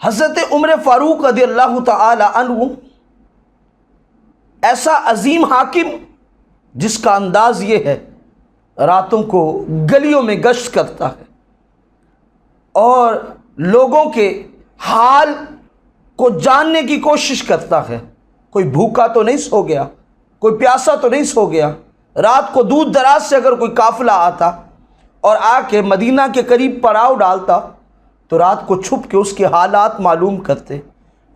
حضرت عمر فاروق رضی اللہ تعالی عنہ ایسا عظیم حاکم جس کا انداز یہ ہے، راتوں کو گلیوں میں گشت کرتا ہے اور لوگوں کے حال کو جاننے کی کوشش کرتا ہے۔ کوئی بھوکا تو نہیں سو گیا، کوئی پیاسا تو نہیں سو گیا۔ رات کو دور دراز سے اگر کوئی قافلہ آتا اور آ کے مدینہ کے قریب پڑاؤ ڈالتا تو رات کو چھپ کے اس کے حالات معلوم کرتے۔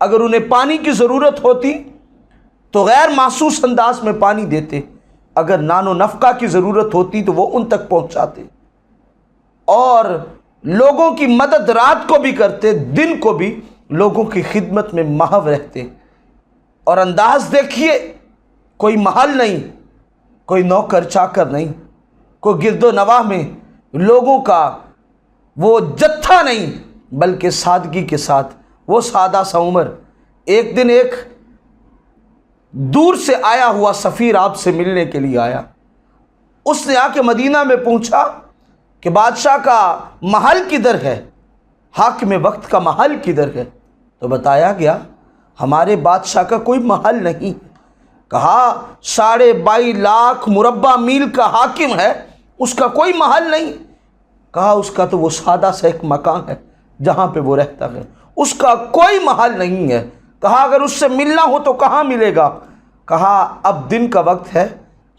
اگر انہیں پانی کی ضرورت ہوتی تو غیر محسوس انداز میں پانی دیتے، اگر نان و نفقہ کی ضرورت ہوتی تو وہ ان تک پہنچاتے، اور لوگوں کی مدد رات کو بھی کرتے، دن کو بھی لوگوں کی خدمت میں محو رہتے۔ اور انداز دیکھیے، کوئی محل نہیں، کوئی نوکر چاکر نہیں، کوئی گرد و نواح میں لوگوں کا وہ جتھا نہیں، بلکہ سادگی کے ساتھ وہ سادہ سا عمر۔ ایک دن ایک دور سے آیا ہوا سفیر آپ سے ملنے کے لیے آیا۔ اس نے آ کے مدینہ میں پوچھا کہ بادشاہ کا محل کدھر ہے، حاکم وقت کا محل کدھر ہے؟ تو بتایا گیا ہمارے بادشاہ کا کوئی محل نہیں۔ کہا 22.5 لاکھ مربع میل کا حاکم ہے، اس کا کوئی محل نہیں۔ کہا اس کا تو وہ سادہ سا ایک مکان ہے جہاں پہ وہ رہتا ہے، اس کا کوئی محل نہیں ہے۔ کہا اگر اس سے ملنا ہو تو کہاں ملے گا؟ کہا اب دن کا وقت ہے،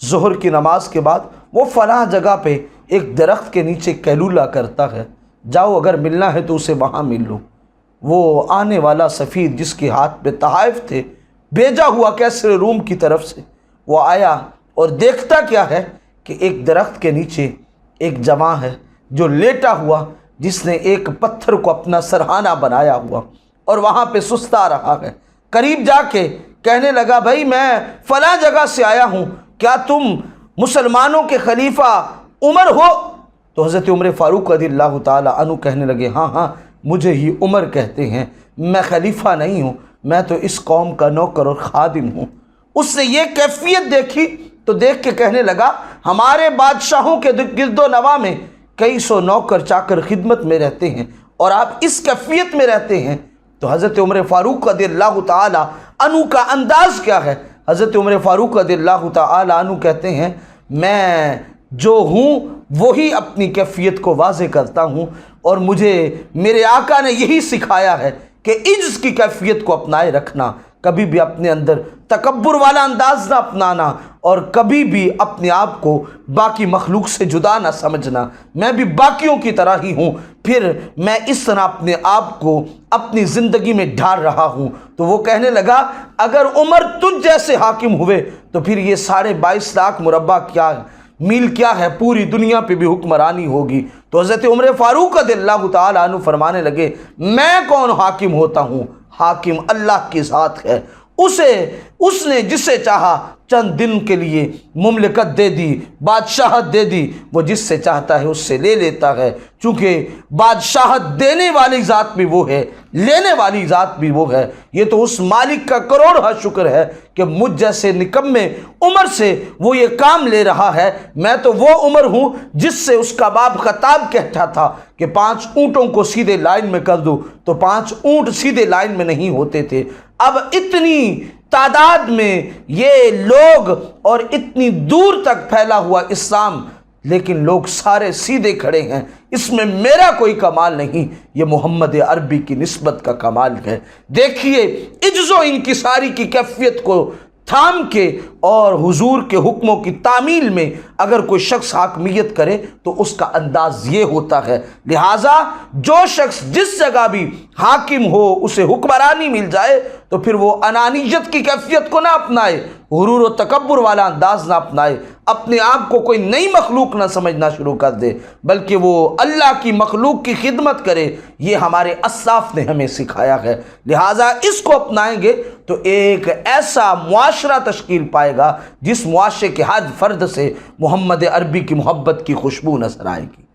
ظہر کی نماز کے بعد وہ فلاں جگہ پہ ایک درخت کے نیچے قیلولہ کرتا ہے، جاؤ اگر ملنا ہے تو اسے وہاں مل لو۔ وہ آنے والا سفیر جس کے ہاتھ پہ تحائف تھے، بھیجا ہوا کیسر روم کی طرف سے، وہ آیا اور دیکھتا کیا ہے کہ ایک درخت کے نیچے ایک جواں ہے جو لیٹا ہوا، جس نے ایک پتھر کو اپنا سرہانہ بنایا ہوا اور وہاں پہ سستا رہا ہے۔ قریب جا کے کہنے لگا بھائی میں فلاں جگہ سے آیا ہوں، کیا تم مسلمانوں کے خلیفہ عمر ہو؟ تو حضرت عمر فاروق رضی اللہ تعالی عنہ کہنے لگے ہاں ہاں مجھے ہی عمر کہتے ہیں، میں خلیفہ نہیں ہوں، میں تو اس قوم کا نوکر اور خادم ہوں۔ اس نے یہ کیفیت دیکھی تو دیکھ کے کہنے لگا ہمارے بادشاہوں کے گرد و نواح میں کئی سو نوکر چاکر خدمت میں رہتے ہیں اور آپ اس کیفیت میں رہتے ہیں۔ تو حضرت عمر فاروق رضی اللہ تعالی عنہ کا انداز کیا ہے؟ حضرت عمر فاروق رضی اللہ تعالی عنہ کہتے ہیں میں جو ہوں وہی اپنی کیفیت کو واضح کرتا ہوں، اور مجھے میرے آقا نے یہی سکھایا ہے کہ عجز کی کیفیت کو اپنائے رکھنا، کبھی بھی اپنے اندر تکبر والا انداز نہ اپنانا، اور کبھی بھی اپنے آپ کو باقی مخلوق سے جدا نہ سمجھنا۔ میں بھی باقیوں کی طرح ہی ہوں، پھر میں اس طرح اپنے آپ کو اپنی زندگی میں ڈھال رہا ہوں۔ تو وہ کہنے لگا اگر عمر تجھ جیسے حاکم ہوئے تو پھر یہ 22.5 لاکھ مربع کیا میل کیا ہے، پوری دنیا پہ بھی حکمرانی ہوگی۔ تو حضرت عمر فاروق رضی اللہ تعالی عنہ فرمانے لگے میں کون حاکم ہوتا ہوں، حاکم اللہ کی ذات ہے، اس نے جسے چاہا چند دن کے لیے مملکت دے دی، بادشاہت دے دی، وہ جس سے چاہتا ہے اس سے لے لیتا ہے، چونکہ بادشاہت دینے والی ذات بھی وہ ہے، لینے والی ذات بھی وہ ہے۔ یہ تو اس مالک کا کروڑہ شکر ہے کہ مجھ جیسے نکمے عمر سے وہ یہ کام لے رہا ہے۔ میں تو وہ عمر ہوں جس سے اس کا باپ خطاب کہتا تھا کہ 5 اونٹوں کو سیدھے لائن میں کر دو، تو 5 اونٹ سیدھے لائن میں نہیں ہوتے تھے۔ اب اتنی تعداد میں یہ لوگ اور اتنی دور تک پھیلا ہوا اسلام، لیکن لوگ سارے سیدھے کھڑے ہیں، اس میں میرا کوئی کمال نہیں، یہ محمد عربی کی نسبت کا کمال ہے۔ دیکھیے عجز و انکساری کی کیفیت کو تھام کے اور حضور کے حکموں کی تعمیل میں اگر کوئی شخص حاکمیت کرے تو اس کا انداز یہ ہوتا ہے۔ لہٰذا جو شخص جس جگہ بھی حاکم ہو اسے حکمرانی مل جائے تو پھر وہ انانیت کی کیفیت کو نہ اپنائے، غرور و تکبر والا انداز نہ اپنائے، اپنے آپ کو کوئی نئی مخلوق نہ سمجھنا شروع کر دے، بلکہ وہ اللہ کی مخلوق کی خدمت کرے۔ یہ ہمارے اسلاف نے ہمیں سکھایا ہے، لہٰذا اس کو اپنائیں گے تو ایک ایسا معاشرہ تشکیل پائے گا جس معاشرے کے ہر فرد سے محمد عربی کی محبت کی خوشبو نظر آئے گی۔